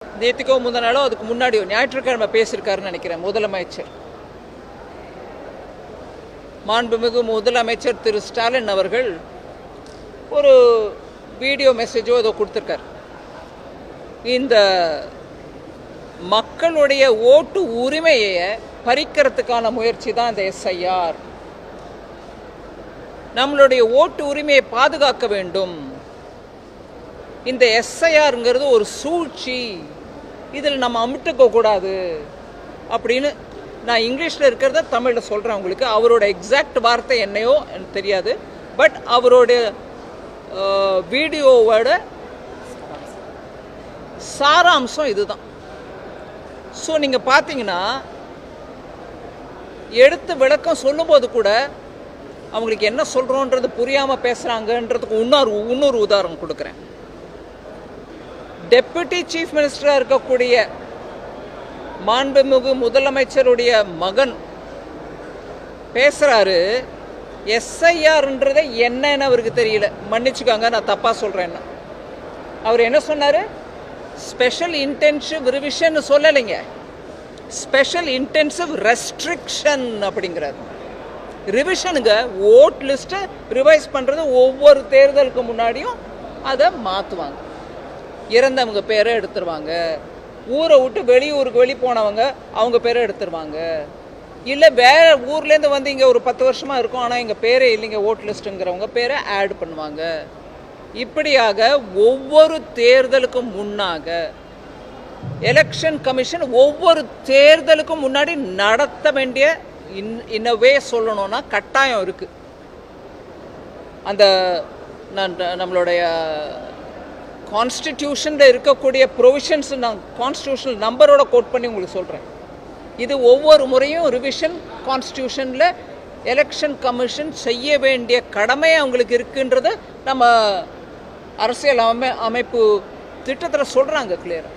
நேற்றுக்கோ முந்தின நாளோ அதுக்கு முன்னாடியோ ஞாயிற்றுக்கிழமை பேசியிருக்காருன்னு நினைக்கிறேன் முதலமைச்சர். மாண்புமிகு முதலமைச்சர் திரு ஸ்டாலின் அவர்கள் ஒரு வீடியோ மெசேஜோ ஏதோ கொடுத்துருக்கார். இந்த மக்களுடைய ஓட்டு உரிமையை பறிக்கிறதுக்கான முயற்சி தான் இந்த எஸ்ஐஆர். நம்மளுடைய ஓட்டு உரிமையை பாதுகாக்க வேண்டும். இந்த எஸ்ஐஆருங்கிறது ஒரு சூழ்ச்சி, இதில் நம்ம அமிட்டுக்க கூடாது அப்படின்னு நான் இங்கிலீஷில் இருக்கிறத தமிழில் சொல்கிறேன் உங்களுக்கு. அவரோட எக்ஸாக்ட் வார்த்தை என்னையோ எனக்கு தெரியாது, பட் அவருடைய வீடியோவோட சாராம்சம் இதுதான். ஸோ நீங்கள் பார்த்தீங்கன்னா எடுத்து விளக்கம் சொல்லும்போது கூட அவங்களுக்கு என்ன சொல்கிறோன்றது புரியாமல் பேசுகிறாங்கன்றதுக்கு இன்னொரு உதாரணம் கொடுக்குறேன். டெப்யூட்டி சீஃப் மினிஸ்டராக இருக்கக்கூடிய மாண்புமிகு முதலமைச்சருடைய மகன் பேசுகிறாரு. எஸ்ஐஆர்ன்றதை என்னன்னு அவருக்கு தெரியல, மன்னிச்சுக்காங்க நான் தப்பாக சொல்கிறேன்னா. அவர் என்ன சொன்னார்? ஸ்பெஷல் இன்டென்சிவ் ரிவிஷன் சொல்லலைங்க, ஸ்பெஷல் இன்டென்சிவ் ரெஸ்ட்ரிக்ஷன் அப்படிங்கிறார். ரிவிஷனுங்க, ஓட் லிஸ்ட்டை ரிவைஸ் பண்ணுறது. ஒவ்வொரு தேர்தலுக்கு முன்னாடியும் அதை மாற்றுவாங்க. இறந்தவங்க பேரை எடுத்துருவாங்க, ஊரை விட்டு வெளியூருக்கு போனவங்க அவங்க பேரை எடுத்துருவாங்க. இல்லை வேற ஊர்லேருந்து வந்து இங்கே ஒரு 10 வருஷமாக இருக்கும், ஆனால் எங்கள் பேரே இல்லைங்க ஓட் லிஸ்ட்டுங்கிறவங்க பேரை ஆட் பண்ணுவாங்க. இப்படியாக ஒவ்வொரு தேர்தலுக்கும் முன்னாக எலெக்ஷன் கமிஷன் ஒவ்வொரு தேர்தலுக்கும் முன்னாடி நடத்த வேண்டிய இன்னவே சொல்லணும்னா கட்டாயம் இருக்குது. அந்த நம்மளுடைய கான்ஸ்டிடியூஷனில் இருக்கக்கூடிய ப்ரொவிஷன்ஸ் நான் கான்ஸ்டிடியூஷனல் நம்பரோட கோட் பண்ணி உங்களுக்கு சொல்கிறேன். இது ஒவ்வொரு முறையும் ரிவிஷன் கான்ஸ்டிடியூஷனில் எலெக்ஷன் கமிஷன் செய்ய வேண்டிய கடமை அவங்களுக்கு இருக்குன்றது நம்ம அரசியல் அமைப்பு திட்டத்தில் சொல்கிறாங்க கிளியராக.